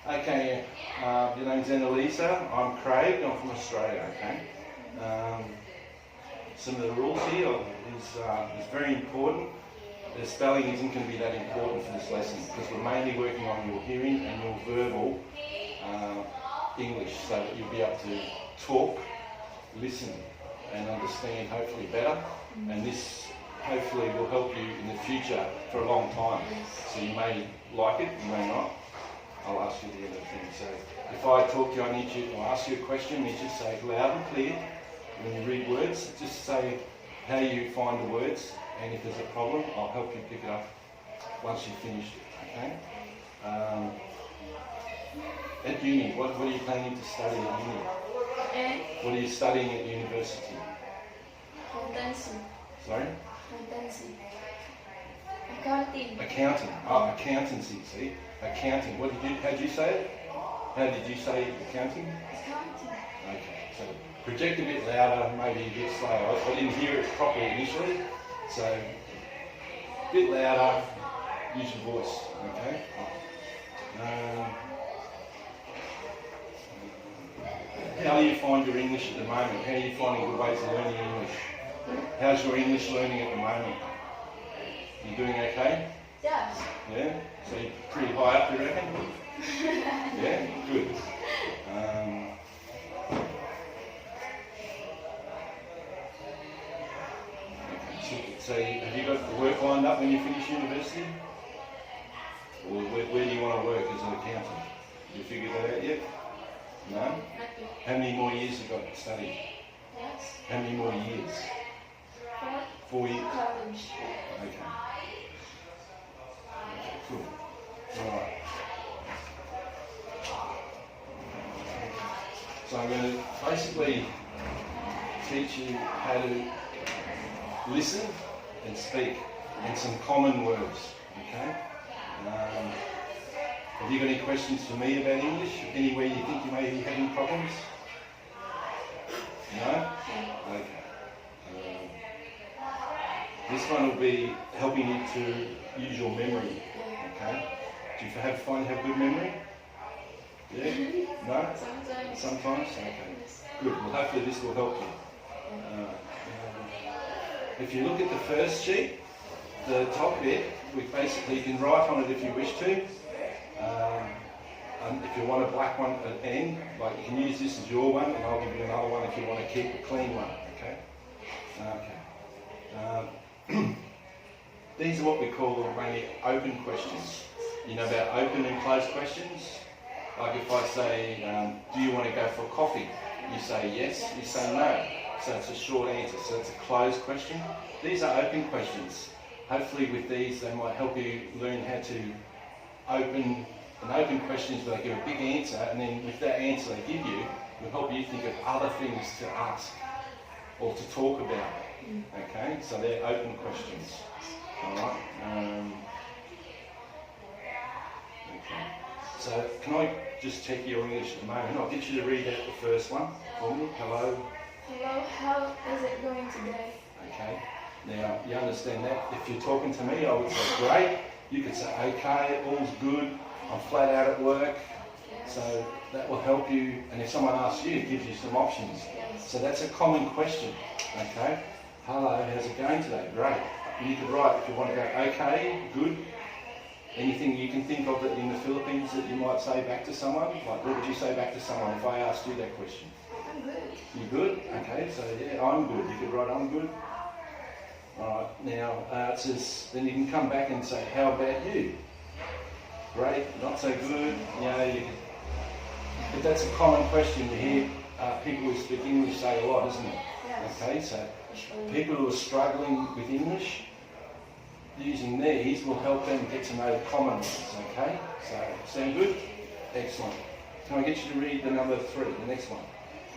Okay, your name's Annalisa. I'm Craig. I'm from Australia. Okay. Some of the rules here is very important. The spelling isn't going to be that important for this lesson because we're mainly working on your hearing and your verbal English, so that you'll be able to talk, listen, and understand hopefully better. And this hopefully will help you in the future for a long time. So you may like it, you may not. I'll ask you the end of the thing. So if I talk to you, I'll ask you a question, you just say it loud and clear. When you read words, just say how you find the words, and if there's a problem, I'll help you pick it up once you've finished it, okay? At uni, what are you planning to study at uni? What are you studying at university? Accountancy. Sorry? Accountancy. Accounting. Accounting. Oh, accountancy, see? Accounting. How did you say it? How did you say accounting? Accounting. Okay, so project a bit louder, maybe a bit slower. I didn't hear it properly initially, so a bit louder, use your voice, okay? How do you find your English at the moment? How are you finding good ways of learning English? How's your English learning at the moment? You doing okay? Yes. Yeah? So you're pretty high up, you reckon? Yeah? Good. So have you got the work lined up when you finish university? Or where do you want to work as an accountant? You figured that out yet? No? Not yet. How many more years have you got to study? Yes. How many more years? 4 years? College. Okay. Okay, cool. Alright. So I'm going to basically teach you how to listen and speak and some common words, okay? Have you got any questions for me about English? Anywhere you think you may be having problems? No? Okay. This one will be helping you to use your memory, okay? Do you find you have good memory? Yeah? No? Sometimes. Sometimes? Okay. Good. Well, hopefully this will help you. If you look at the first sheet, the top bit, you can write on it if you wish to. If you want a black one at the end, like you can use this as your one, and I'll give you another one if you want to keep a clean one. Okay. Okay. These are what we call mainly open questions. You know about open and closed questions? Like if I say, do you want to go for coffee? You say yes, you say no. So it's a short answer, so it's a closed question. These are open questions. Hopefully with these they might help you learn how to open questions where they give a big answer, and then with that answer they give you, it will help you think of other things to ask or to talk about. Okay, so they're open questions. Alright. Okay. So can I just check your English at the moment? I'll get you to read out the first one for me. Hello. Hello, how is it going today? Okay. Now, you understand that? If you're talking to me, I would say great. You could say okay, all's good, I'm flat out at work. Yes. So that will help you. And if someone asks you, it gives you some options. Yes. So that's a common question. Okay. Hello, how's it going today? Great. You could write, if you want to go okay, good. Anything you can think of in the Philippines that you might say back to someone? Like, what would you say back to someone if I asked you that question? I'm good. You good? Okay, so yeah, I'm good. You could write I'm good. Alright, now it says, then you can come back and say, how about you? Great, not so good. But that's a common question you hear people who speak English say a lot, isn't it? Yes. Okay, so people who are struggling with English, using these will help them get to know the common ones, okay? So, sound good? Excellent. Can I get you to read the number 3, the next one?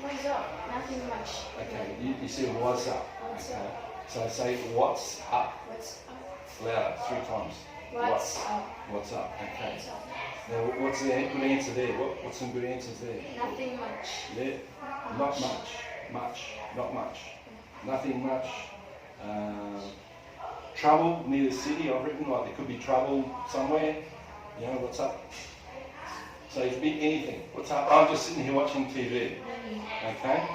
What's up? Nothing much. Okay, you said what's up. What's Okay. up? So say what's up. What's up? Louder, 3 times. What's up? What's up? Okay. What's up? Now what's the good answer there? What's some good answers there? Nothing much. Yeah? Not much. Much. Not much. Nothing much. Trouble near the city, I've written, like there could be trouble somewhere. You know, what's up? So it's big anything. What's up? I'm just sitting here watching TV. Okay?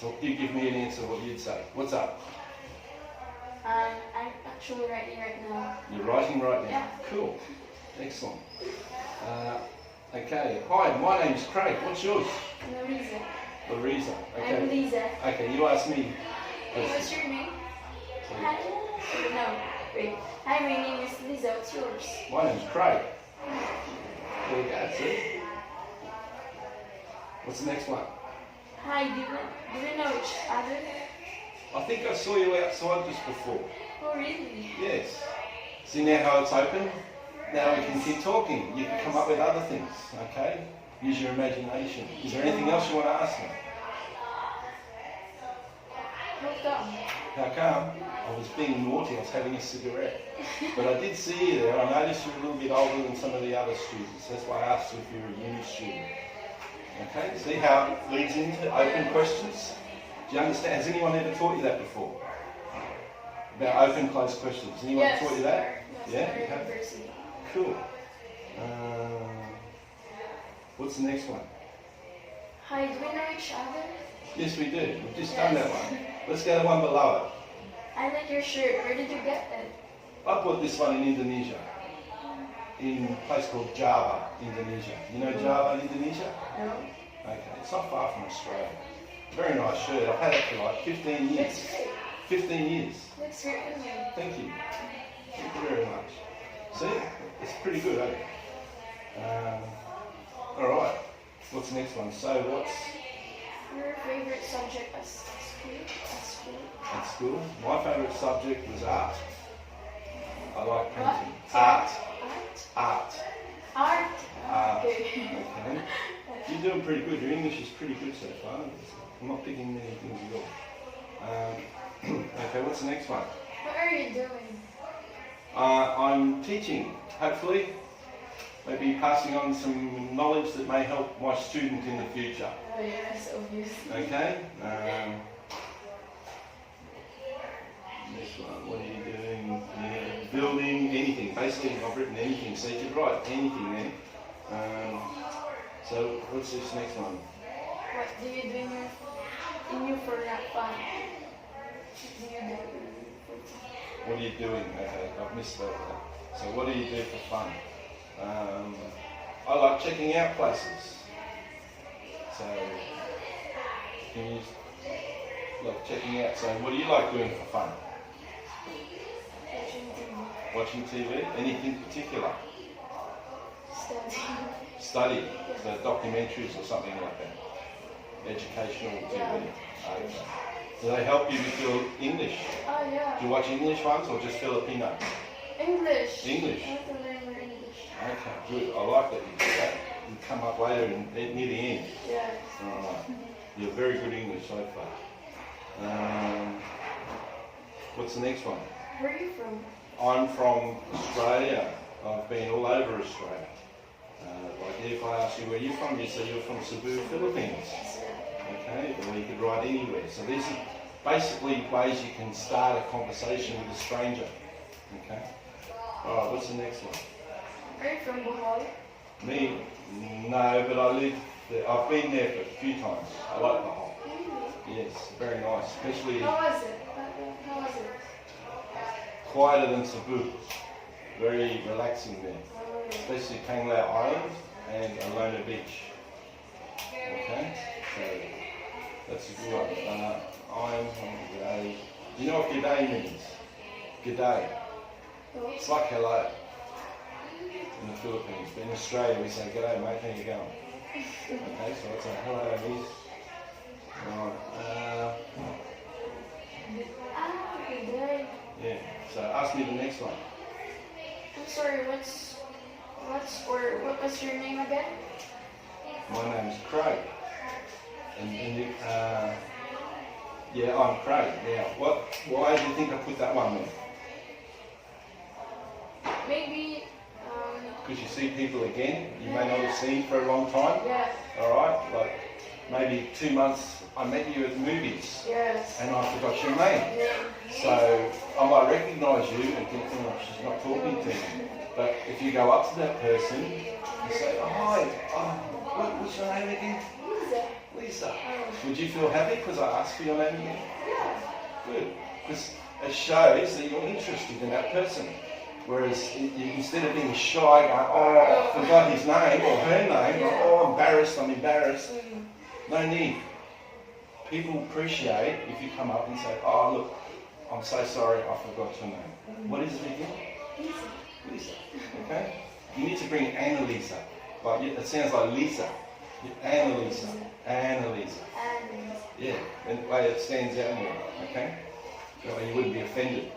So you give me an answer what you'd say. What's up? I'm actually writing right now. You're writing right now? Yeah. Cool. Excellent. Okay. Hi, my name's Craig. What's yours? Lisa. Larissa. Okay. I'm Lisa. Okay, you ask me. Hey, what's your name? Hi. No, wait. Hi, my name is Lisa. What's yours? My name's Craig. There you go, see? What's the next one? Hi, do we know each other? I think I saw you outside just before. Oh, really? Yes. See now how it's open? Now we can keep talking. You can come up with other things, okay? Use your imagination. Is there anything else you want to ask me? How come? How come? I was being naughty, I was having a cigarette. But I did see you there. I noticed you're a little bit older than some of the other students. That's why I asked you if you're a uni student. Okay, see how it leads into open questions? Do you understand? Has anyone ever taught you that before? About open, closed questions. Anyone Yes. taught you that? Yes, Yeah? very You have? university. Cool. What's the next one? Hi, do we know each other? Yes, we do. We've just done that one. Let's go to one below it. I like your shirt. Where did you get it? I bought this one in Indonesia, in a place called Java, Indonesia. You know Java, Indonesia? No. Okay, it's not far from Australia. Very nice shirt. I've had it for like 15 years. Looks great. 15 years. Looks great on you. Thank you. Thank you very much. See, it's pretty good, eh? All right. What's the next one? So what's Your favorite subject at school? at school? My favourite subject was art. I like What? painting. Art. Art? Art. Art? Art. Okay. Okay. You're doing pretty good. Your English is pretty good so far. I'm not picking many things at all. Okay, what's the next one? What are you doing? I'm teaching, hopefully. Maybe passing on some knowledge that may help my student in the future. Oh, yes, obviously. Okay? This one, what are you doing? Yeah, building, anything. Basically, I've written anything, so you could write anything then. So, what's this next one? What do you do in your for that fun? What do you do for fun? What are you doing? Okay, I've missed that one. So, what do you do for fun? I like checking out places. So, can you like checking out? So, what do you like doing for fun? Watching TV? Anything particular? Studying. Study? So, documentaries or something like that? Educational TV? Yeah. Okay. Do they help you with your English? Oh, yeah. Do you watch English ones or just Filipino? English. English. I want to learn more English. Okay, good. I like that you do that. You come up later and near the end. Yes. Alright. You're very good English so far. What's the next one? Where are you from? I'm from Australia. I've been all over Australia. Like if I ask you where you're from, you say you're from Cebu, Philippines. Okay, or you could write anywhere. So these are basically ways you can start a conversation with a stranger. Okay. Alright, what's the next one? Are you from Bohol? Me? No, but I live there. I've been there for a few times. I like Bohol. Really? Yes, very nice. Especially How was it? How was it? quieter than Cebu. Very relaxing there. Oh, Especially Panglao Island and Alona Beach. Okay, so that's a good one. I'm g'day. Do you know what g'day means? G'day. It's like hello in the Philippines, but in Australia we say g'day mate, how you going? Okay, so it's a hello miss. Right. good day. Yeah. So ask me the next one. I'm sorry, what was your name again? My name's Craig. Yeah, I'm Craig. Now, why do you think I put that one there? Maybe, Because you see people again, you may not have seen for a long time. yeah, Alright, like maybe 2 months I met you at the movies yes. and I forgot your name. Yeah. So I might recognise you and think, oh, she's not talking to me. But if you go up to that person and say, oh, hi, what's your name again? Lisa. Lisa. Would you feel happy because I asked for your name again? Yeah. Good. Because it shows that you're interested in that person. Whereas instead of being shy, going, oh, I forgot his name or her name, or, oh, I'm embarrassed. No need. People appreciate if you come up and say, oh, look, I'm so sorry, I forgot your name. What is it again? Lisa. Lisa. Okay? You need to bring Annalisa. Like, it sounds like Lisa. Annalisa. Annalisa. Yeah, and the way it stands out more. Okay? So you wouldn't be offended.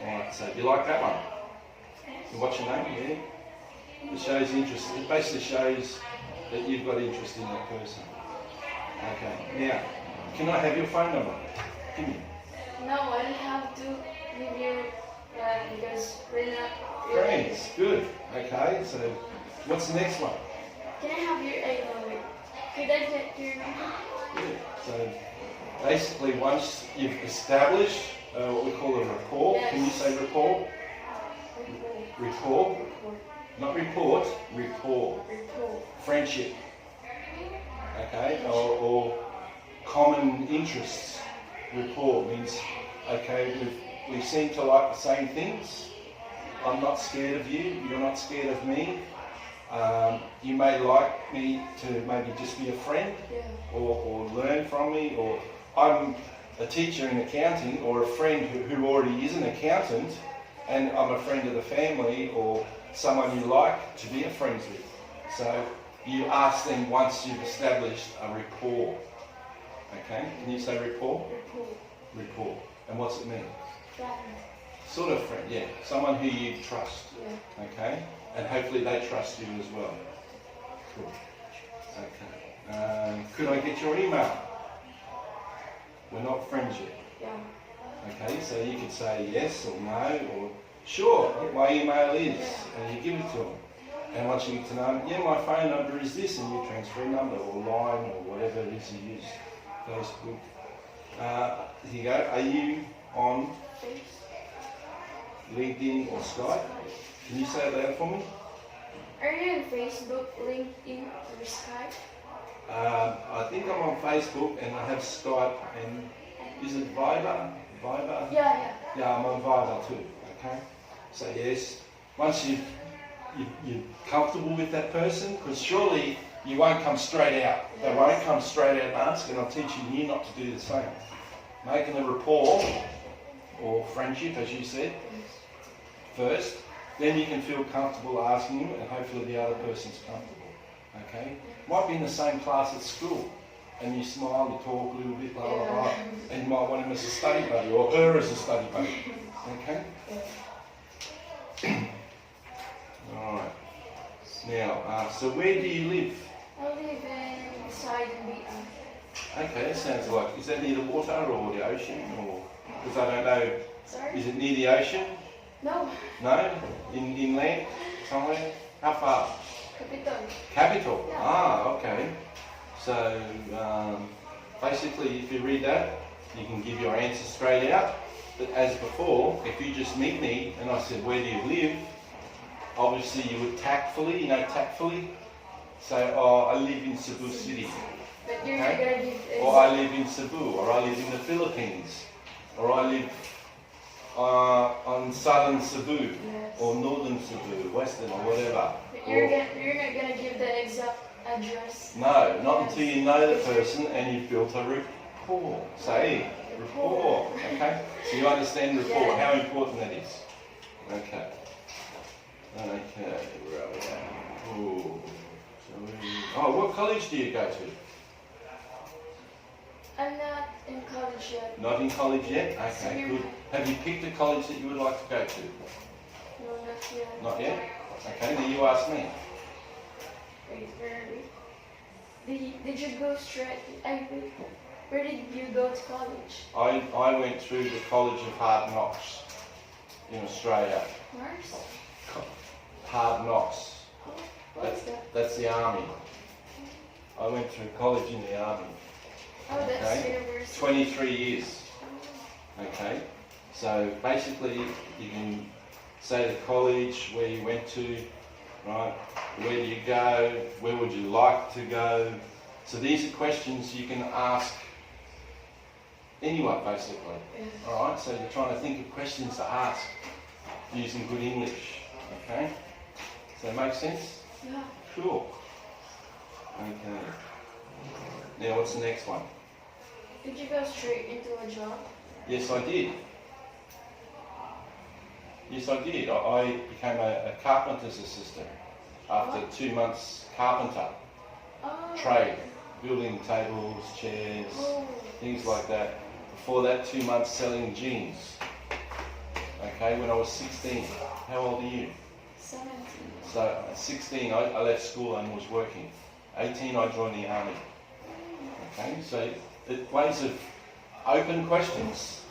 Alright, so do you like that one? So what's your name? Yeah? It shows interest. It basically shows that you've got interest in that person. Okay, now, can I have your phone number? Give me. No, I don't have to give you because we're not Friends, good. Okay, so what's the next one? Can I have your number? Could I get your number? Good. So basically, once you've established what we call a rapport, Yes. can you say rapport? Rapport? Not report, rapport. Report. Friendship. Okay, or common interests. Rapport means, okay, we seem to like the same things. I'm not scared of you, you're not scared of me. You may like me to maybe just be a friend, or learn from me, or I'm a teacher in accounting, or a friend who already is an accountant, and I'm a friend of the family, or someone you like to be a friend with. So you ask them once you've established a rapport. Okay, can you say rapport? Report. Rapport. And what's it mean? Friend. Sort of friend, yeah. Someone who you trust. Yeah. Okay? And hopefully they trust you as well. Cool. Okay. Could I get your email? We're not friends yet. Yeah. Okay, so you could say yes or no or sure, my email is, and you give it to them. And once you get to know them, yeah, my phone number is this, and you transfer a number or line or whatever it is you use. Facebook. Here you go. Are you on LinkedIn or Skype? Can you say it loud for me? Are you on Facebook, LinkedIn, or Skype? I think I'm on Facebook and I have Skype and is it Viber? Viber? Yeah. Yeah, I'm on Viber too. Okay. So yes, once you're comfortable with that person, because surely you won't come straight out. They won't come straight out and ask, and I'm teaching you not to do the same. Making a rapport or friendship, as you said, first, then you can feel comfortable asking them, and hopefully the other person's comfortable. Okay? Might be in the same class at school, and you smile, you talk a little bit, blah blah blah, and you might want him as a study buddy or her as a study buddy. Okay? All right. Now, so where do you live? I live inside the beaten. Okay, that sounds like, is that near the water or the ocean, or, because I don't know, Sorry? is it near the ocean? No. No? Inland? Somewhere? How far? Capital. Capital? Yeah. Ah, okay. So, basically, if you read that, you can give your answer straight out. But as before, if you just meet me and I said, where do you live? Obviously, you would tactfully, say, oh, I live in Cebu City. But you're not gonna give Or I live in Cebu, or I live in the Philippines, or I live on southern Cebu, or northern Cebu, western, or whatever. But you're not gonna give the exact address. No, not until you know the person and you've built a rapport. Say, rapport. Okay? So you understand rapport, how important that is. Okay. Okay, where are we at? Ooh. Oh, what college do you go to? I'm not in college yet. Not in college yet? Okay, good. Have you picked a college that you would like to go to? No, not yet. Not yet? Okay, now you ask me. Wait, where are we? Did you go straight? Where did you go to college? I went through the College of Hard Knocks in Australia. Mars? Hard Knocks. What's that? That's the army. I went through college in the army. Oh, that's Okay. university. 23 years. Okay. So basically, you can say the college where you went to, right? Where do you go? Where would you like to go? So these are questions you can ask anyone, basically. All right, so you're trying to think of questions to ask using good English. Okay? Does that make sense? Yeah. Cool. Okay. Now, what's the next one? Did you go straight into a job? Yes, I did. Yes, I did. I became a carpenter's assistant after 2 months carpenter trade, building tables, chairs, things like that. Before that, 2 months selling jeans. Okay, when I was 16. How old are you? 17. So at 16, I left school and was working. 18, I joined the army. Okay, so ways of open questions.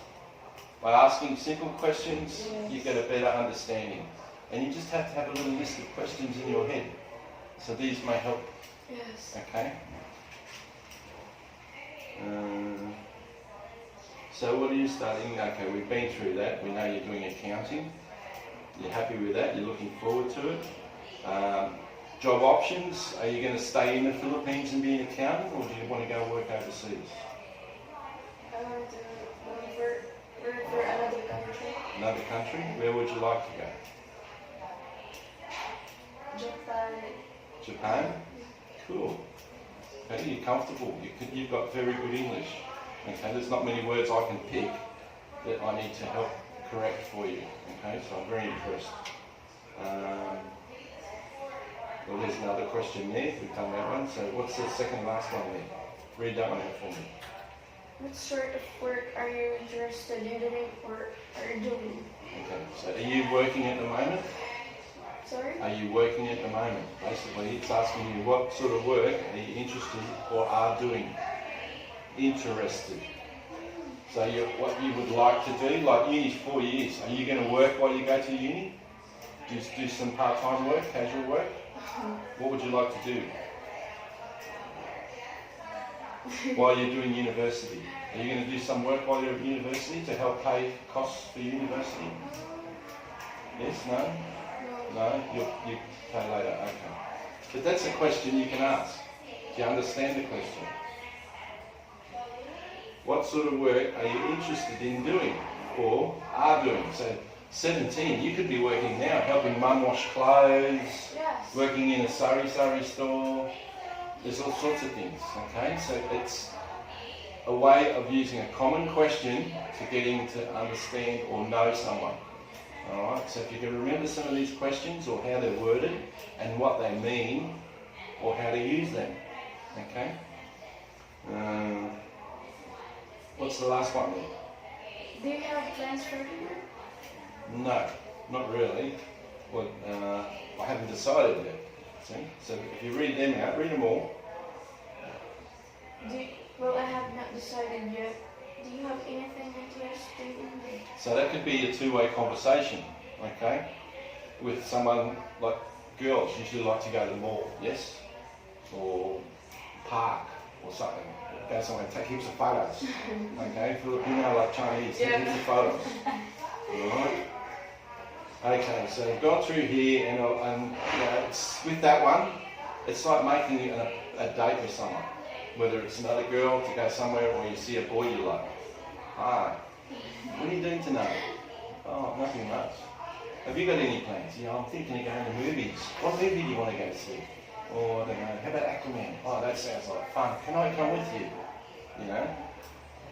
By asking simple questions, you get a better understanding. And you just have to have a little list of questions in your head. So these may help. Yes. Okay. So what are you studying? Okay, we've been through that. We know you're doing accounting. You're happy with that. You're looking forward to it. Job options. Are you going to stay in the Philippines and be an accountant, or do you want to go work overseas? I want to work for another country. Another country? Where would you like to go? Japan. Japan? Cool. Okay, you're comfortable. You've got very good English. Okay, there's not many words I can pick that I need to help correct for you. Okay, so I'm very impressed. Well, there's another question there. We've done that one. So what's the second last one there? Read that one out for me. What sort of work are you interested in doing or are doing? Okay, so are you working at the moment? Sorry? Are you working at the moment? Basically, it's asking you what sort of work are you interested or are doing. Interested. So what you would like to do, like uni's 4 years. Are you going to work while you go to uni? Do some part-time work, casual work? What would you like to do while you're doing university? Are you going to do some work while you're at university to help pay costs for university? Yes? No? No? You pay later? Okay. But that's a question you can ask. Do you understand the question? What sort of work are you interested in doing or are doing? So 17, you could be working now, helping mum wash clothes, Yes. working in a sari store. There's all sorts of things, okay? So it's a way of using a common question to getting to understand or know someone. Alright, so if you can remember some of these questions or how they're worded and what they mean or how to use them, okay? What's the last one there? Do you have plans for dinner? No, not really. Well, I haven't decided yet. See? So if you read them out, read them all. Well, I have not decided yet. Do you have anything interesting in me? So that could be a two-way conversation, okay? With someone, like girls usually like to go to the mall, yes? Or park or something. Go somewhere and take heaps of photos. Okay, Filipino like Chinese, take heaps of photos. Alright? Okay, so I've gone through here and you know, with that one, it's like making a date with someone. Whether it's another girl to go somewhere or you see a boy you like. Hi, what are you doing tonight? Oh, nothing much. Have you got any plans? Yeah, I'm thinking of going to movies. What movie do you want to go see? Or, I don't know, how about Aquaman? Oh, that sounds like fun. Can I come with you? You know?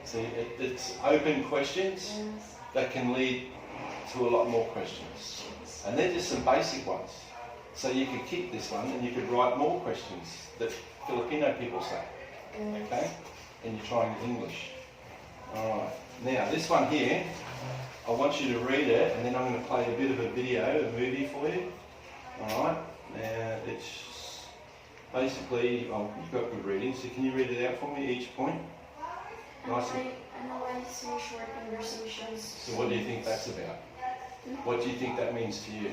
See, it's open questions that can lead to a lot more questions. And they're just some basic ones. So you could keep this one and you could write more questions that Filipino people say. Okay? And you're trying English. Alright. Now, this one here, I want you to read it and then I'm going to play a bit of a video, a movie for you. Alright? Now, it's basically, you've got good reading, so can you read it out for me, each point? Analyzing short conversations. So what do you think that's about? What do you think that means to you?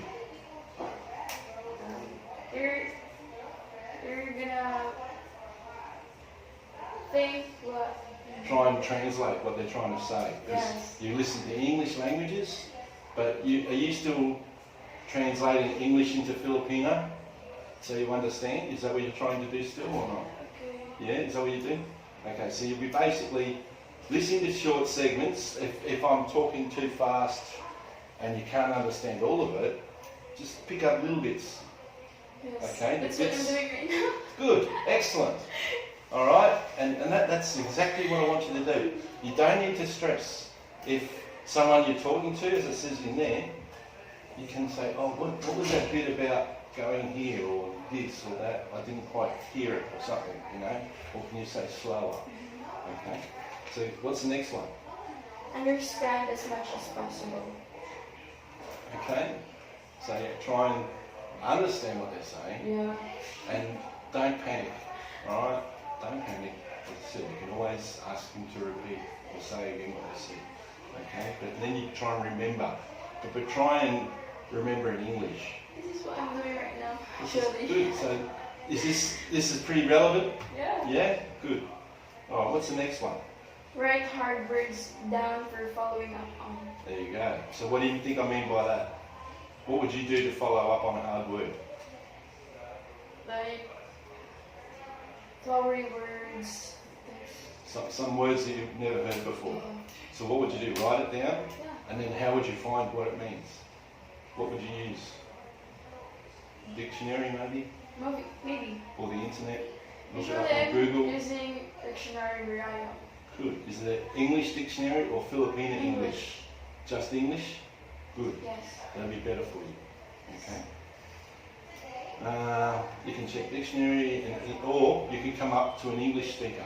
You're gonna think what... Try and translate what they're trying to say. Yes. You listen to English languages, but are you still translating English into Filipino so you understand? Is that what you're trying to do still or not? Okay. Yeah, is that what you do? Okay, so you'll be basically listening to short segments. If I'm talking too fast and you can't understand all of it, just pick up little bits. Yes. Okay, That's what I'm doing right now. Good, excellent. All right, and that's exactly what I want you to do. You don't need to stress. If someone you're talking to, as it says in there, you can say, oh, what was that bit about going here or this or that? I didn't quite hear it or something, you know? Or can you say slower? Okay, so what's the next one? Understand as much as possible. Okay, so yeah, try and understand what they're saying. Yeah. And don't panic, alright? Don't panic. As I said, you can always ask them to repeat or say again what they said. Okay? But then you try and remember. But try and remember in English. This is what I'm doing right now, This is actually. good. So this is pretty relevant? Yeah. Yeah? Good. Alright, what's the next one? Write hard words down for following up on. There you go. So what do you think I mean by that? What would you do to follow up on a hard word? Like flowery words. Some words that you've never heard before. So what would you do? Write it down? Yeah. And then how would you find what it means? What would you use? Dictionary maybe? Maybe. Or the internet? Look it Usually up on I'm Google? using dictionary Raya. Good. Is it English dictionary or Filipino English? Just English? Good. Yes. That'll be better for you. Okay. You can check dictionary or you can come up to an English speaker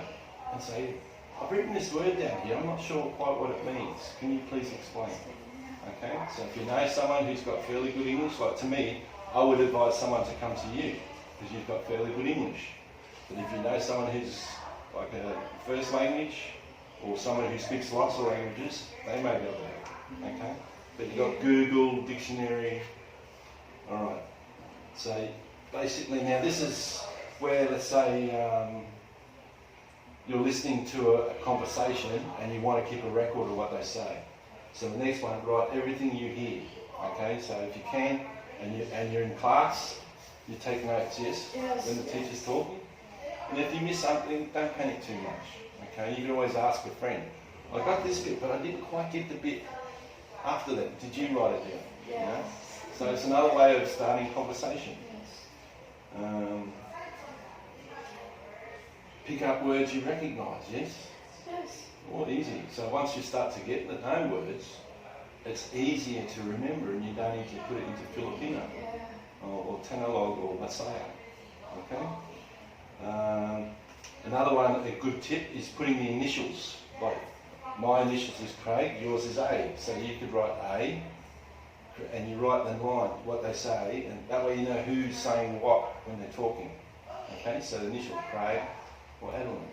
and say, I've written this word down here, I'm not sure quite what it means. Can you please explain? Okay, so if you know someone who's got fairly good English, like to me, I would advise someone to come to you because you've got fairly good English. But if you know someone who's like a first language or someone who speaks lots of languages, they may be able to help. Okay, but you've got Google, dictionary. All right. So basically, now this is where, let's say, you're listening to a conversation and you want to keep a record of what they say. So the next one, write everything you hear. Okay, so if you can, and you're in class, you take notes, yes? Yes. When the teacher's talking. And if you miss something, don't panic too much. Okay, you can always ask a friend. I got this bit, but I didn't quite get the bit after that. Did you write it down? Yes. You know? So it's another way of starting conversation. Yes. Pick up words you recognise, yes? Yes. All easy. So once you start to get the known words, it's easier to remember and you don't need to put it into Filipino Yeah. or Tagalog or Masaya. Okay? Another one, a good tip, is putting the initials. Like my initials is Craig, yours is A. So you could write A and you write the line, what they say, and that way you know who's saying what when they're talking. Okay? So the initial Craig or Adeline.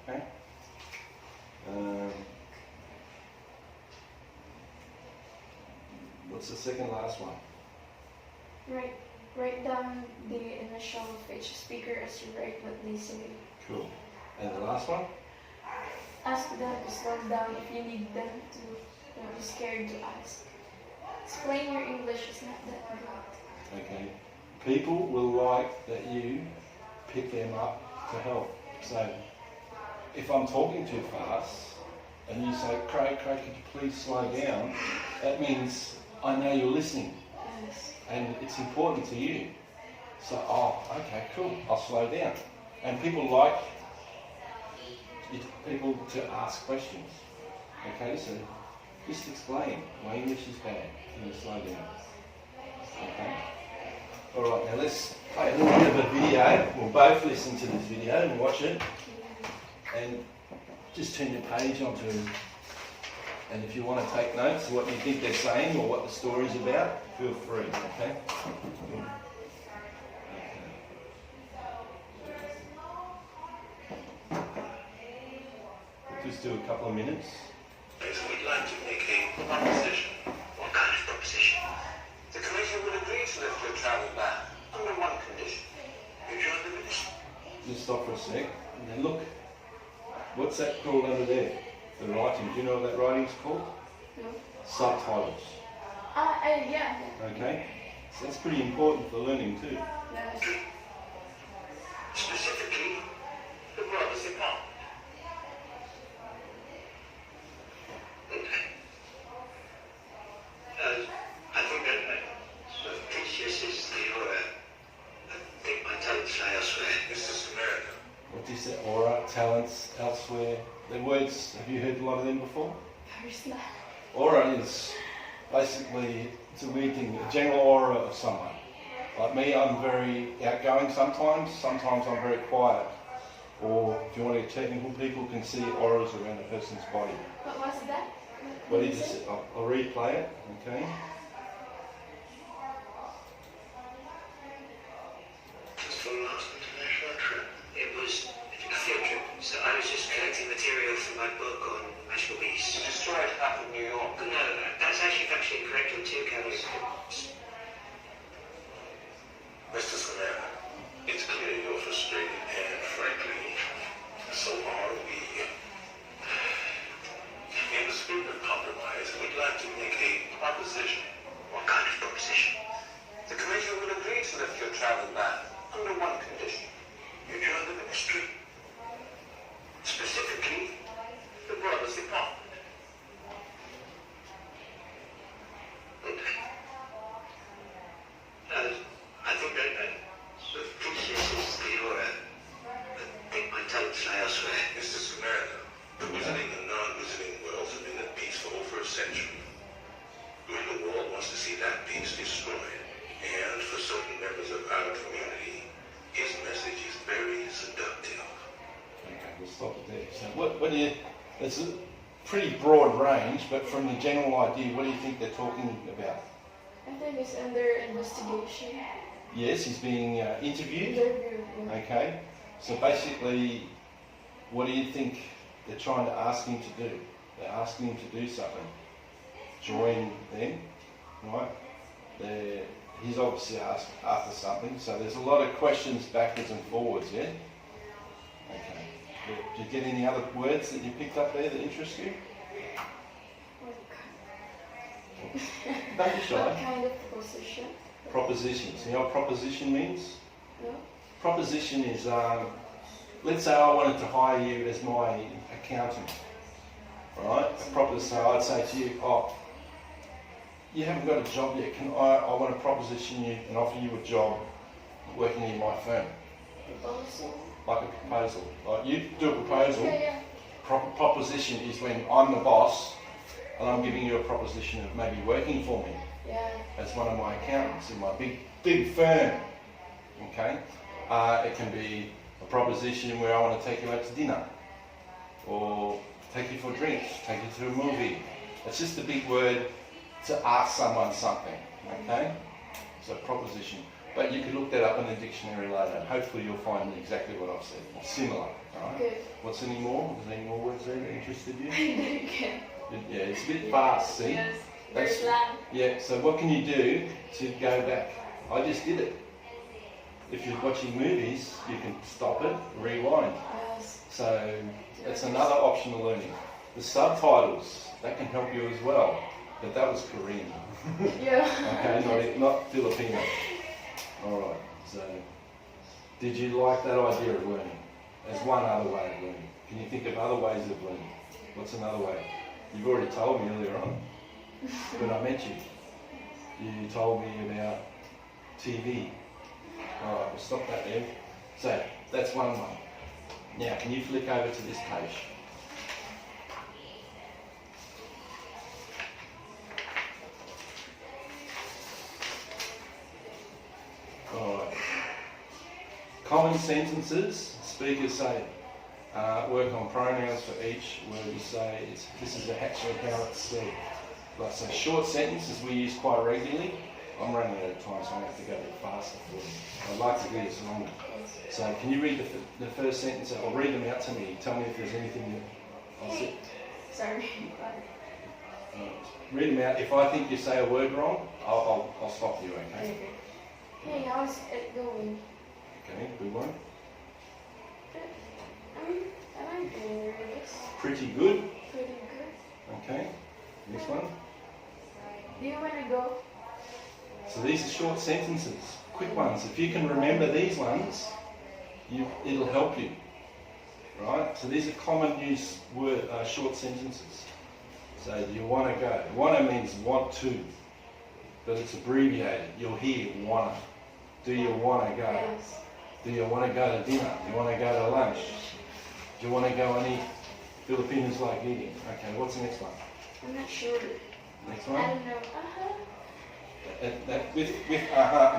Okay? What's the second last one? Write down the initial of each speaker as you write what they say. Cool. And the last one? Ask them to slow down if you need them to. Don't be scared to ask. Explain your English is not that good. Okay. People will like that you pick them up to help. So if I'm talking too fast and you say, Craig, could you please slow down? That means I know you're listening Yes. and it's important to you. So, okay, cool, I'll slow down. And people like people to ask questions. Okay, so just explain. My English is bad. Can you slow down? Okay. All right, now let's play a little bit of a video. We'll both listen to this video and watch it. And just turn your page onto it. And if you want to take notes of what you think they're saying or what the story's about, feel free, okay? Just do a couple of minutes. We'd like to make a proposition. What kind of proposition? The Commission would agree to lift your travel ban under one condition. You join the Ministry. Just stop for a sec and then look. What's that called under there? The writing. Do you know what that writing's called? No. Subtitles. Yeah. Okay? So that's pretty important for learning too. Yes. Specifically, the brothers department. I think that my previous is the aura. I think my talents lie elsewhere. This is America. What is that? Aura, talents, elsewhere. The words, have you heard a lot of them before? Where's that? Aura is basically, it's a weird thing, a general aura of someone. Like me, I'm very outgoing sometimes I'm very quiet. Or if you want to get technical, people can see auras around a person's body. What was that? What did you say? I'll replay it, okay? For the last international trip. It was a field trip, so I was just collecting material for my book on magical beasts. You destroyed half of New York. No, that's actually factually incorrect on two counts. Mr. Samara, it's clear you're frustrated and frankly, so are we. In the spirit of compromise, we'd like to make a proposition. What kind of proposition? The committee will agree to lift your travel ban under one condition. You join the ministry. Specifically, the brothers department. I think that the princess is the aura. I think my talents lie elsewhere. This is America. The wizarding and non-wizarding worlds have been at peace for over a century. Grindelwald wants to see that peace destroyed. And for certain members of our community, his message is very seductive. Okay, we'll stop it there. So what do you, it's a pretty broad range, but from the general idea, what do you think they're talking about? I think it's under investigation. Yes, he's being interviewed. Interview, yeah. Okay, so basically, what do you think they're trying to ask him to do? They're asking him to do something. Join them, right? He's obviously asked after something, so there's a lot of questions backwards and forwards, yeah? Okay. Did you get any other words that you picked up there that interest you? Don't be What shy. kind of position? Propositions. You know what proposition means? No? Proposition is, let's say I wanted to hire you as my accountant, right? So I'd say to you, oh, you haven't got a job yet. I want to proposition you and offer you a job working in my firm. Proposal? Like a proposal. Like you do a proposal. Yeah. Proposition is when I'm the boss and I'm giving you a proposition of maybe working for me Yeah. as one of my accountants in my big firm. Okay? It can be a proposition where I want to take you out to dinner or take you for drinks, take you to a movie. It's just a big word to ask someone something. Okay? So proposition. But you can look that up in the dictionary later and hopefully you'll find exactly what I've said, or similar. Alright? Good. What's any more? Is there any more words there that interested you? Okay. Yeah, it's a bit fast, see? Yes. That's- Very long. Yeah, so what can you do to go back? I just did it. If you're watching movies, you can stop it, rewind. Yes. So it's another optional learning. The subtitles, that can help you as well. But that was Korean. Yeah. Okay, not Filipino. Alright, so did you like that idea of learning? There's one other way of learning. Can you think of other ways of learning? What's another way? You've already told me earlier on when I met you. You told me about TV. Alright, we'll stop that there. So that's one way. Now, can you flick over to this page? Alright. Common sentences, speakers say, work on pronouns for each word you say. This is actually how it's said. Like, so short sentences we use quite regularly. I'm running out of time, so I have to go a bit faster for you. I'd like to do this longer. So can you read the first sentence? I'll read them out to me. Tell me if there's anything that I'll sit. Sorry. Read them out. If I think you say a word wrong, I'll stop you, okay? Hey, how's it going? Okay, good one. I'm doing this. Pretty good. Pretty good. Okay. This one. Do you want to go? So these these are short sentences, quick ones. If you can remember these ones, it'll help you. Right? So these are common use short sentences. So do you want to go? Want to means want to, but it's abbreviated. You'll hear wanna. Do you want to go? Yes. Do you want to go to dinner? Do you want to go to lunch? Do you want to go and eat? Filipinos like eating. Okay, what's the next one? I'm not sure. Next I one? don't know. That with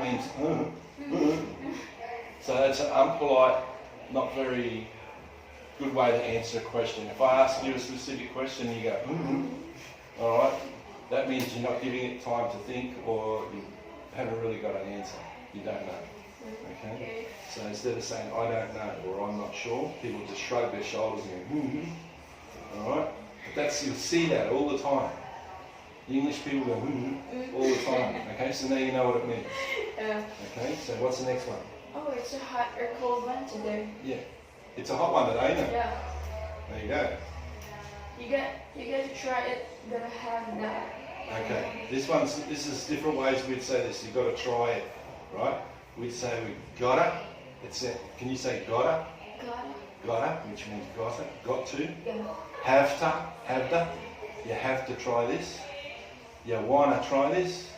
means So that's an unpolite, not very good way to answer a question. If I ask you a specific question, you go, all right, that means you're not giving it time to think, or you haven't really got an answer. You don't know. Okay? So instead of saying, I don't know, or I'm not sure, people just shrug their shoulders and go, all right? But you'll see that all the time. The English people go, all the time. Okay, so now you know what it means. Okay, so what's the next one? Oh, it's a hot or cold one today. Yeah. It's a hot one today, isn't it? Yeah. There you go. You got to try it, gotta have that. Okay. This is different ways we'd say this. You've got to try it, right? We'd say we gotta. Can you say gotta? Gotta, which means gotta, got to. Yeah. Have to. You have to try this. You wanna try this.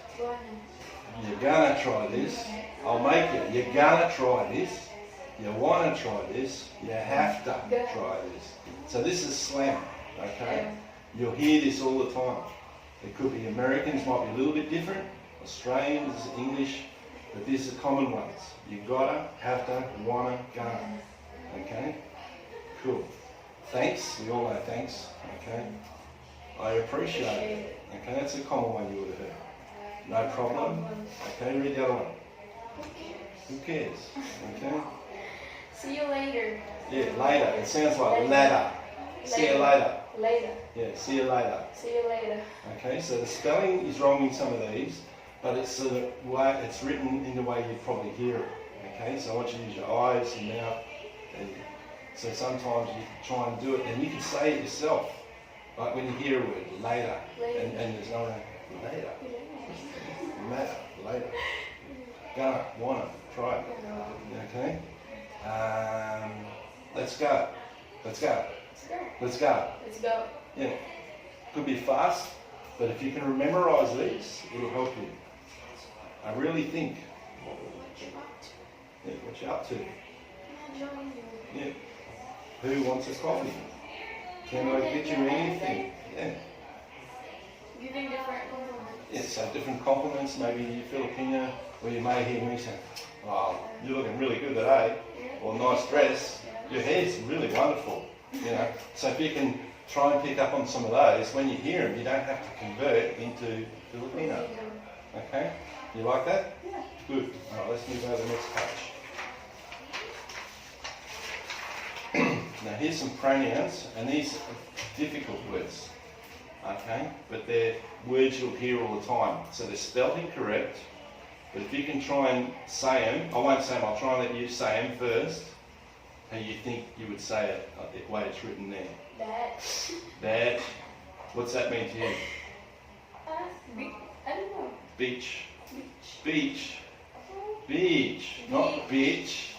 You're gonna try this. I'll make it. You're gonna try this. You wanna try this. You have to try this. So this is slang, okay? You'll hear this all the time. It could be Americans, might be a little bit different. Australians, English, but these are common ones. You gotta, have to, wanna, gonna. Okay? Cool. Thanks. We all know thanks. Okay? I appreciate it. Okay, that's a common one you would have heard. No problem. Okay, read the other one. Who cares? Okay? See you later. Yeah, later. It sounds like later. See you later. Later. Yeah, see you later. See you later. Okay, so the spelling is wrong in some of these, but it's written in the way you probably hear it. Okay, so I want you to use your eyes and mouth, and so sometimes you can try and do it, and you can say it yourself. Like when you hear a word, later, and there's no one, later, matter, later, gonna, wanna, try it. Okay, let's go. Let's go. Let's go. Let's go. Yeah, could be fast, but if you can memorise these, it'll help you. I really think. Yeah, what you up to? Yeah. Who wants a coffee? Can I get you anything? Yeah. Giving different compliments. Yeah, so different compliments. Maybe you're Filipino, or you may hear me say, "Wow, you're looking really good today," or "Nice dress." Your hair's really wonderful. You know, so if you can try and pick up on some of those, when you hear them, you don't have to convert into Filipino. Okay? You like that? Yeah. Good. All right, let's move over to the next page. Now here's some pronouns, and these are difficult words. Okay? But they're words you'll hear all the time. So they're spelled incorrect, but if you can try and say them, I won't say them, I'll try and let you say them first. How you think you would say it, the way it's written there. That. What's that mean to you? I don't know. Beach. Beach. Beach. Not bitch.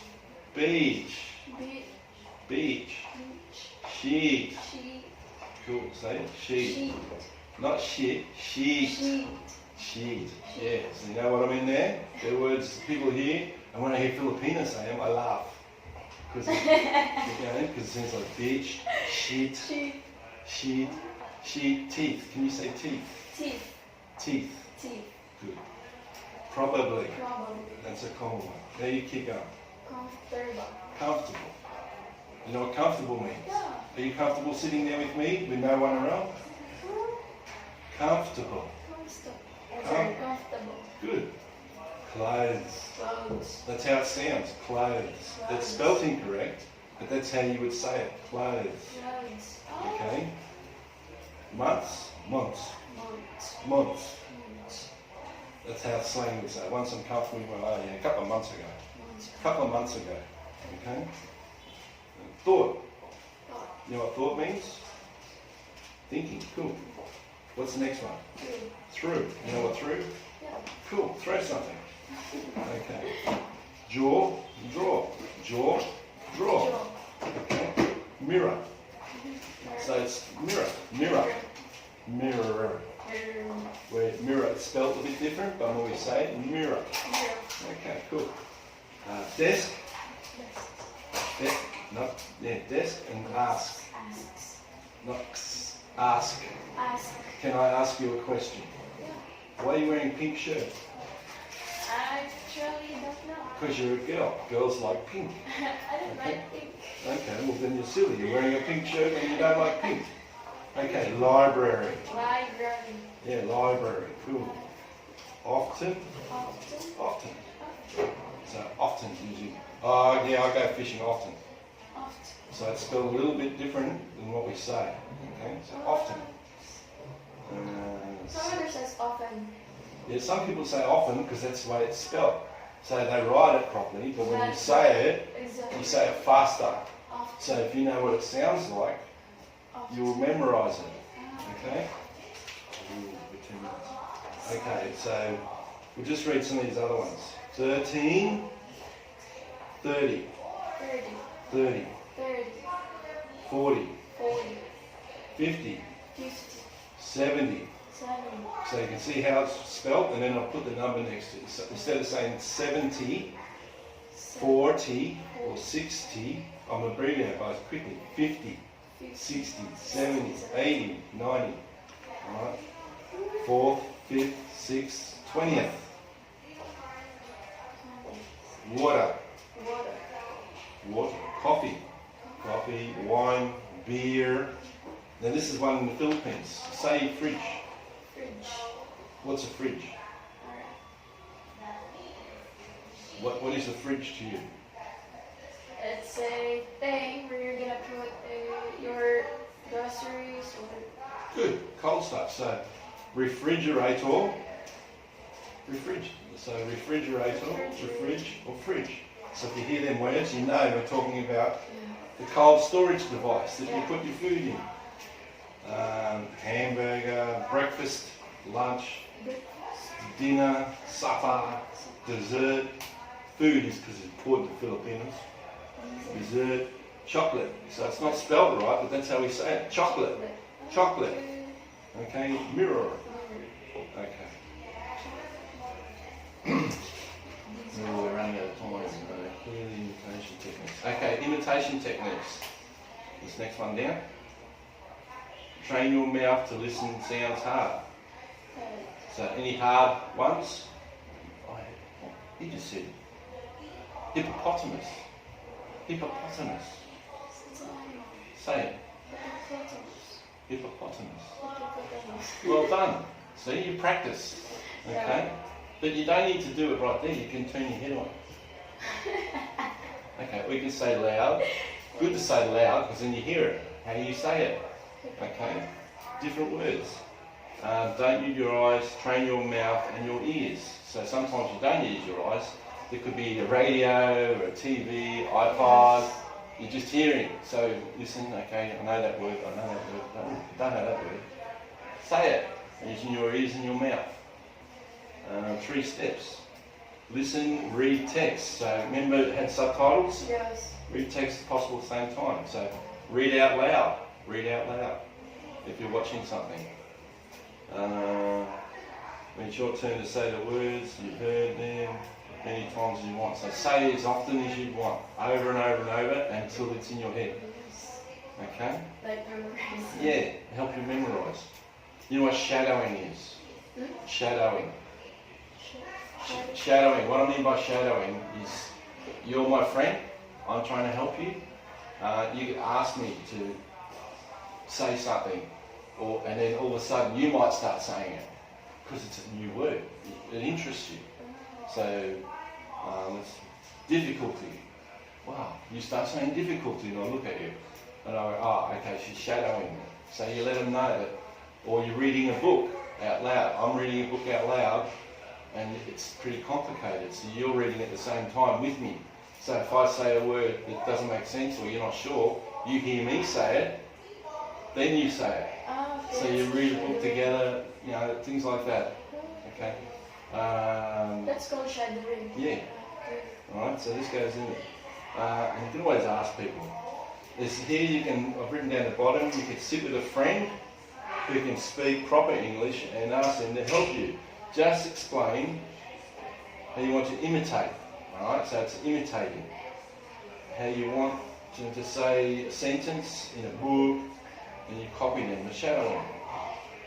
Beach. Beach. Sheet. Cool. Say it. Sheet. Not shit. Sheet. Sheet. Yeah. So you know what I mean there? They're words people hear, and when I hear Filipinos say them, I laugh. Because it sounds like bitch, shit, sheet, teeth. Can you say teeth? Teeth. Good. Probably. That's a common one. Now you keep going. Comfortable. You know what comfortable means? Yeah. Are you comfortable sitting there with me with no one around? Comfortable. Comfortable. Good. Clothes. That's how it sounds. Clothes. That's spelt incorrect, but that's how you would say it. Clothes. Okay. Months. That's how slang would say. Once I'm comfortable, a couple of months ago. Okay. Thought. You know what thought means? Thinking. Cool. What's the next one? Through. You know what through? Yeah. Cool. Throw something. Okay. Jaw, draw. Jaw, draw. Jaw. Okay. Mirror. So it's mirror, mirror, mirror. Where mirror is spelled a bit different, but when we say it, mirror. Mirror. Okay, cool. Desk, desk, desk and ask. Asks. Not ask. Ask. Can I ask you a question? Yeah. Why are you wearing pink shirt? I actually don't know. Because you're a girl. Girls like pink. I don't like pink. Okay, well then you're silly. You're wearing a pink shirt and you don't like pink. Okay, library. Library. Yeah, library. Cool. Often. Often. Often. So often usually. Oh yeah, I go fishing often. Often. So it's spelled a little bit different than what we say. Okay, so often. Some other says often. Yeah, some people say often because that's the way it's spelled. So they write it properly, but when you say it, Exactly. you say it faster. Often. So if you know what it sounds like, Often. you'll memorise it. Okay? Ooh, for 2 minutes. Okay, so we'll just read some of these other ones. 13, 30, 30. 30, 30. 40, 40. 50, 50. 70. 70. So you can see how it's spelled, and then I'll put the number next to it. So instead of saying 70, 40, or 60, I'm abbreviating both quickly. 50, 60, 70, 80, 90. Alright? 4th, 5th, 6th, 20th. Water. Water. Water. Coffee. Coffee, wine, beer. Now this is one in the Philippines. Say fridge. Fridge. What's a fridge? Alright. What is a fridge to you? It's a thing where you're gonna put your groceries or Good. Cold stuff. So refrigerator. So refrigerator, fridge, or fridge. So if you hear them words, you know we're talking about the cold storage device that you put your food in. Hamburger, breakfast, lunch, dinner, supper, dessert. Food is because it's important to Filipinos. Dessert, chocolate. So it's not spelled right, but that's how we say it. Chocolate. Chocolate. Okay, mirror. Okay. We're running out of time. Clearly imitation techniques. Okay, imitation techniques. This next one down. Train your mouth to listen sounds hard. So any hard ones? He just said hippopotamus. Hippopotamus. Say it. Hippopotamus. Well done. See, you practice. Okay? But you don't need to do it right there. You can turn your head on. Okay, we can say loud. Good to say loud because then you hear it. How you say it. Okay? Different words. Don't use your eyes, train your mouth and your ears. So sometimes you don't use your eyes. There could be a radio or a TV, iPod. You're just hearing. So listen, okay, I know that word, I know that word, don't know that word. Say it using your ears and your mouth. 3 steps. Listen, read text. So remember it had subtitles? yes. Read text if possible at the same time. So read out loud. Read out loud if you're watching something. When it's your turn to say the words, you've heard them many times as you want. So say as often as you want, over and over and over until it's in your head. Okay? Like memorizing. Yeah, help you memorise. You know what shadowing is? Shadowing. Shadowing. What I mean by shadowing is you're my friend, I'm trying to help you. You ask me to say something, and then all of a sudden you might start saying it because it's a new word. It interests you. So it's difficulty. Wow, you start saying difficulty and I look at you and I go, oh, okay, she's shadowing me. So you let them know that, or you're reading a book out loud. I'm reading a book out loud and it's pretty complicated. So you're reading at the same time with me. So if I say a word that doesn't make sense or you're not sure, you hear me say it, then you say it. So you read a book together, you know, things like that. Okay. That's called shadowing. Yeah. Alright, so this goes in it. And you can always ask people. Here you can, I've written down the bottom, you can sit with a friend who can speak proper English and ask them to help you. Just explain how you want to imitate. Alright, so it's imitating. How you want to say a sentence in a book and you copy them, the shadowing.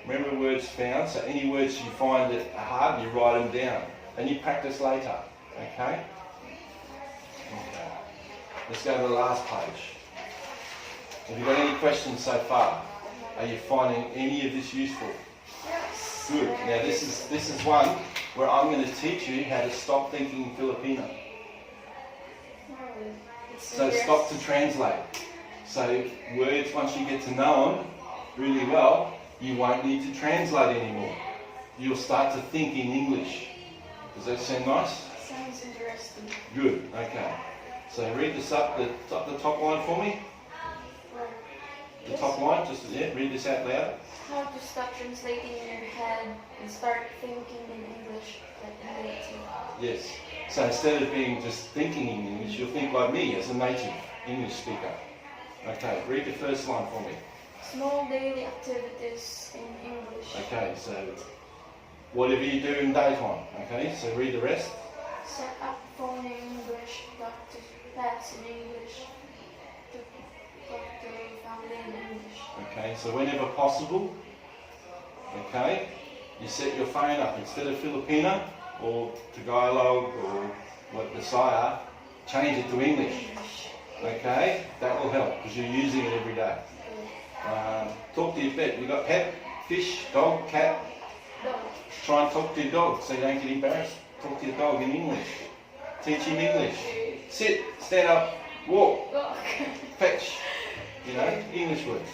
Remember words found, so any words you find that are hard, you write them down and you practice later. Okay? Okay. Let's go to the last page. Have you got any questions so far? Are you finding any of this useful? Yes. Good. Now this is one where I'm going to teach you how to stop thinking Filipino. So stop to translate. So words, once you get to know them really well, you won't need to translate anymore. You'll start to think in English. Does that sound nice? Sounds interesting. Good. Okay. So read this up the top line for me. The top line, just read this out loud. How to stop translating in your head and start thinking in English like a native. Yes. So instead of being just thinking in English, you'll think like me as a native English speaker. Okay, read the first line for me. Small daily activities in English. Okay, so whatever you do in daytime. Okay, so read the rest. Set up phone in English, talk to pets in English, talk to family in English. Okay, so whenever possible, okay, you set your phone up instead of Filipino or Tagalog or what Bisaya, change it to English. Okay, that will help because you're using it every day. Talk to your pet. You got pet, fish, dog, cat. Dog. Try and talk to your dog so you don't get embarrassed. Talk to your dog in English. Teach him English. Sit, stand up, walk, fetch. You know, English words.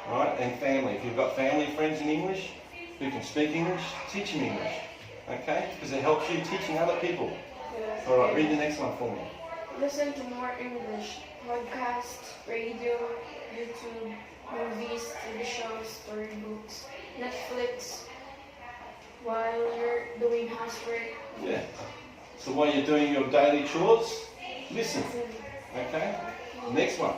Right? And family. If you've got family friends in English who can speak English, teach them English. Okay? Because it helps you teaching other people. Alright, read the next one for me. Listen to more English. Podcasts, radio, YouTube, movies, TV shows, storybooks, Netflix, while you're doing housework. Yeah. So while you're doing your daily chores, listen. Okay? Next one.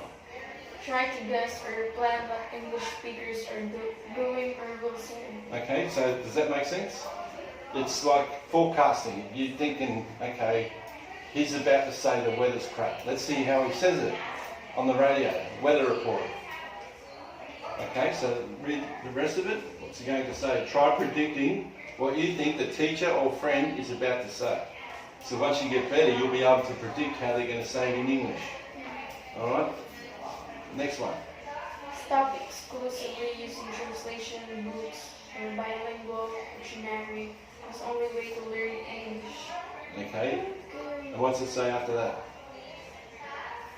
Try to guess or plan what English speakers are doing or will say. Okay, so does that make sense? It's like forecasting. You're thinking, okay, he's about to say the weather's crap. Let's see how he says it on the radio, weather report. Okay, so read the rest of it. What's he going to say? Try predicting what you think the teacher or friend is about to say. So once you get better, you'll be able to predict how they're going to say it in English. Alright? Next one. Stop exclusively using translation books or bilingual dictionary as the only way to learn English. Okay. And what's it say after that?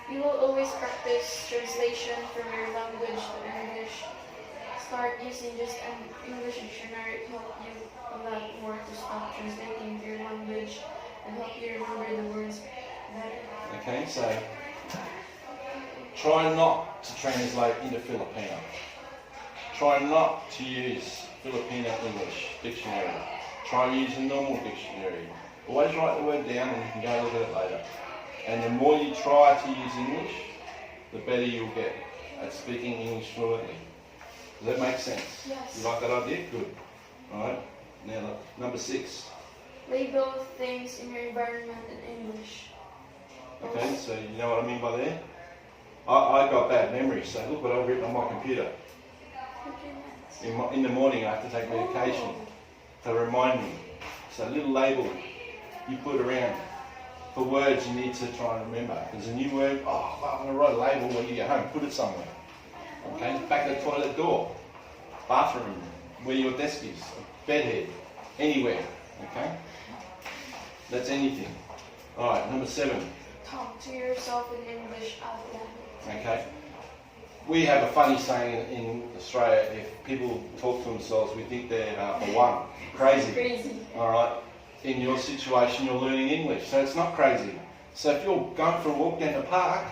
You will always practice translation from your language to English. Start using just an English dictionary to help you a lot more to stop translating to your language and help you remember the words better. Okay, so try not to translate into Filipino. Try not to use Filipino English dictionary. Try and use a normal dictionary. Always write the word down and you can go look at it later. And the more you try to use English, the better you'll get at speaking English fluently. Does that make sense? Yes. You like that idea? Good. Alright, now look, number 6. Label things in your environment in English. Okay, so you know what I mean by there? I got bad memory, so look what I've written on my computer. In the morning I have to take medication to remind me. So a little label you put around for words you need to try and remember. There's a new word, I'm going to write a label when you get home, put it somewhere. Okay, back of the toilet door, bathroom, where your desk is, bedhead, anywhere. Okay, that's anything. Alright, number 7. Talk to yourself in English out loud. Okay. We have a funny saying in Australia, if people talk to themselves, we think they're, for one, crazy. Crazy. Alright. In your situation, you're learning English, so it's not crazy. So if you're going for a walk down the park,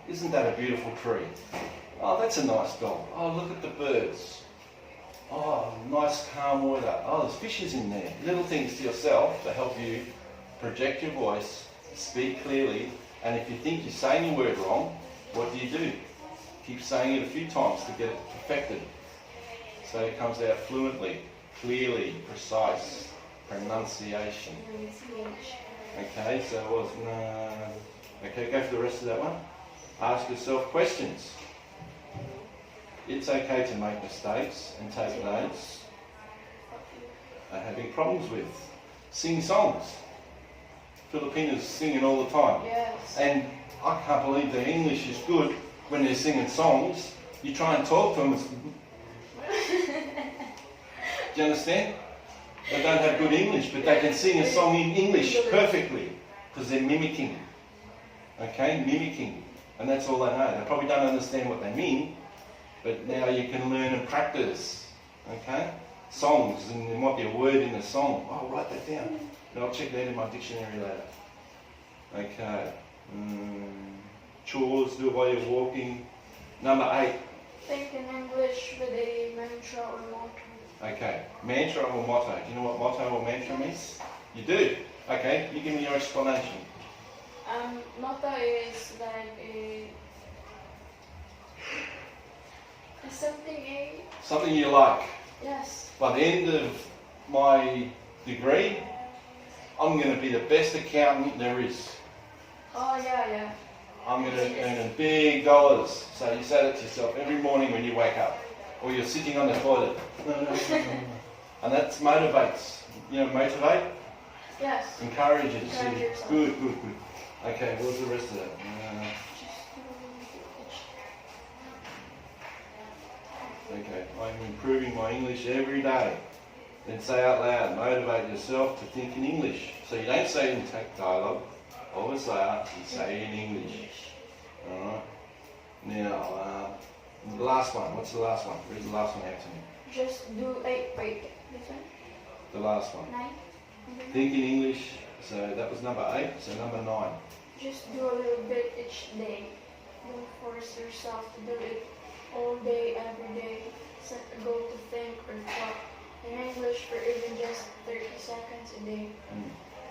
isn't that a beautiful tree? Oh, that's a nice dog. Oh, look at the birds. Oh, nice calm water. Oh, there's fishes in there. Little things to yourself to help you project your voice, speak clearly, and if you think you're saying a word wrong, what do? Keep saying it a few times to get it perfected. So it comes out fluently, clearly, precise, pronunciation. Okay, so it was okay, go for the rest of that one. Ask yourself questions. It's okay to make mistakes and take notes. Having problems with. Sing songs. Filipinos singing all the time. Yes. And I can't believe their English is good when they're singing songs. You try and talk to them. Do you understand? They don't have good English, but they can sing a song in English perfectly because they're mimicking. Okay, mimicking. And that's all they know. They probably don't understand what they mean, but now you can learn and practice. Okay? Songs, and there might be a word in the song. Oh, write that down. And I'll check that in my dictionary later. Okay. Chores, do it while you're walking. Number 8. Think in English with a mantra or motto. Okay, mantra or motto. Do you know what motto or mantra means? You do? Okay, you give me your explanation. Motto is like Something you like. Yes. By the end of my degree, I'm going to be the best accountant there is. Oh yeah. I'm going to earn big dollars. So you say that to yourself every morning when you wake up. Or you're sitting on the toilet. And that motivates. You know, motivate? Yes. Encourages. Encourage yourself. Good. Okay, what's the rest of that? Okay, I'm improving my English every day. Then say out loud, motivate yourself to think in English. So you don't say it in dialogue, always you say it in English. Alright? Now, the last one, what's the last one? Read the last one out to me. Just do this one? The last one. 9. Think in English, so that was number 8, so number 9. Just do a little bit each day. Don't force yourself to do it all day, every day. Set a goal to think or talk in English for even just 30 seconds a day.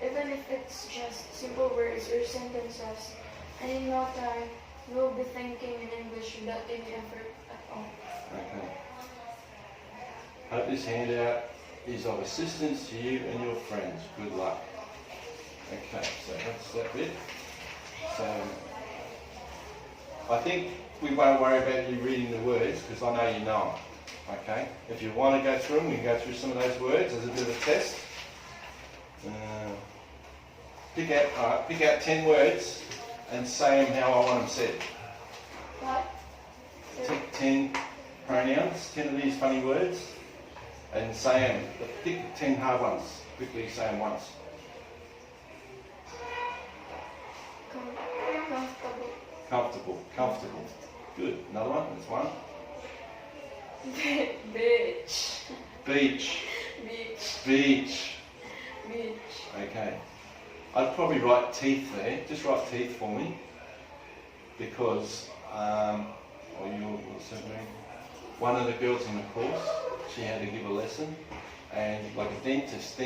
Even if it's just simple words or sentences, and in no time, you will be thinking in English without any effort at all. Okay. Hope this handout is of assistance to you and your friends. Good luck. Okay, so that's that bit. So, I think we won't worry about you reading the words because I know you know them. Okay? If you want to go through them, we can go through some of those words as a bit of a test. Pick out 10 words and say them how I want them said. What? 10 pronouns, 10 of these funny words, and say them. Pick 10 hard ones. Quickly say them once. Comfortable. Good. Another one. That's one. Beach. Okay. I'd probably write teeth there. Just write teeth for me. Because, one of the girls in the course, she had to give a lesson, and like a dentist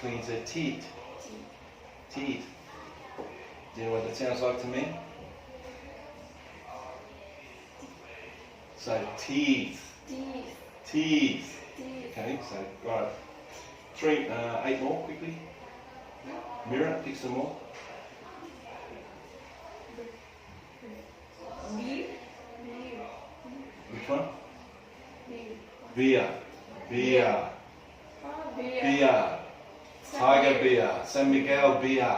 cleans her teeth. Do you know what that sounds like to me? So teeth. Okay, so right. 8 more quickly. Mirror, pick some more. Which one? Beer. Tiger beer. San Miguel beer.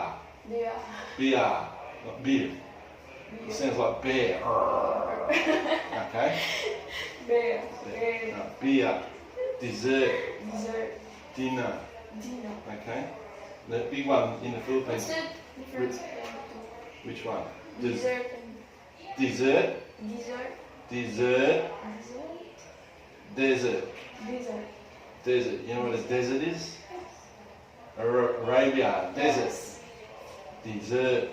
Not beer. It sounds like bear. Okay? Beer. Beer. Dessert. Dinner. Okay? The big one in the Philippines. What's the difference? Which one? Dessert. Dessert. Desert. You know what a desert is? Arabia. Desert. Dessert.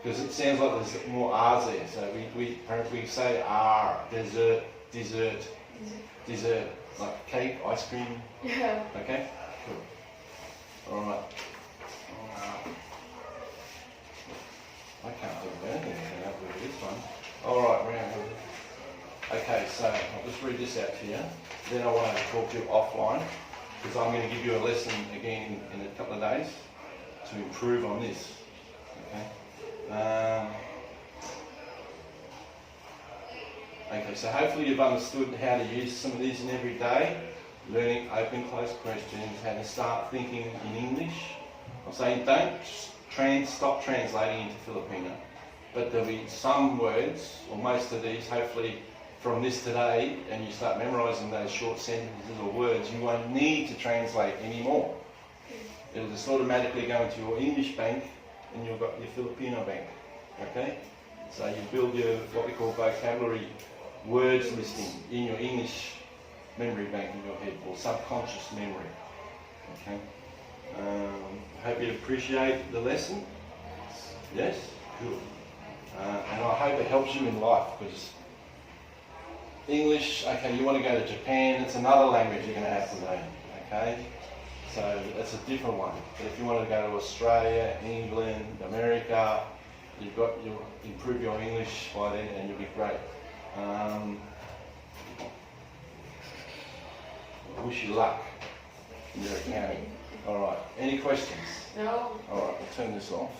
Because it sounds like there's more R's there. So we say R. Dessert. Like cake, ice cream. Yeah. Okay. Cool. All right. I can't think of anything that can help with this one. All right, round. Okay, so I'll just read this out to you. Then I want to talk to you offline because I'm going to give you a lesson again in a couple of days to improve on this. Okay. Okay, so hopefully you've understood how to use some of these in every day, learning open, close questions, how to start thinking in English. I'm saying don't stop translating into Filipino, but there'll be some words, or most of these, hopefully from this today, and you start memorising those short sentences or words, you won't need to translate anymore. It'll just automatically go into your English bank, and you've got your Filipino bank. Okay? So you build your, what we call vocabulary words listing in your English memory bank in your head, or subconscious memory. Okay? Hope you appreciate the lesson. Yes? Cool. And I hope it helps you in life, because English, okay, you want to go to Japan, it's another language you're going to have to learn. Okay? So it's a different one. But if you want to go to Australia, England, America, you'll improve your English by then and you'll be great. I wish you luck in your accounting. All right. Any questions? No. All right. I'll turn this off.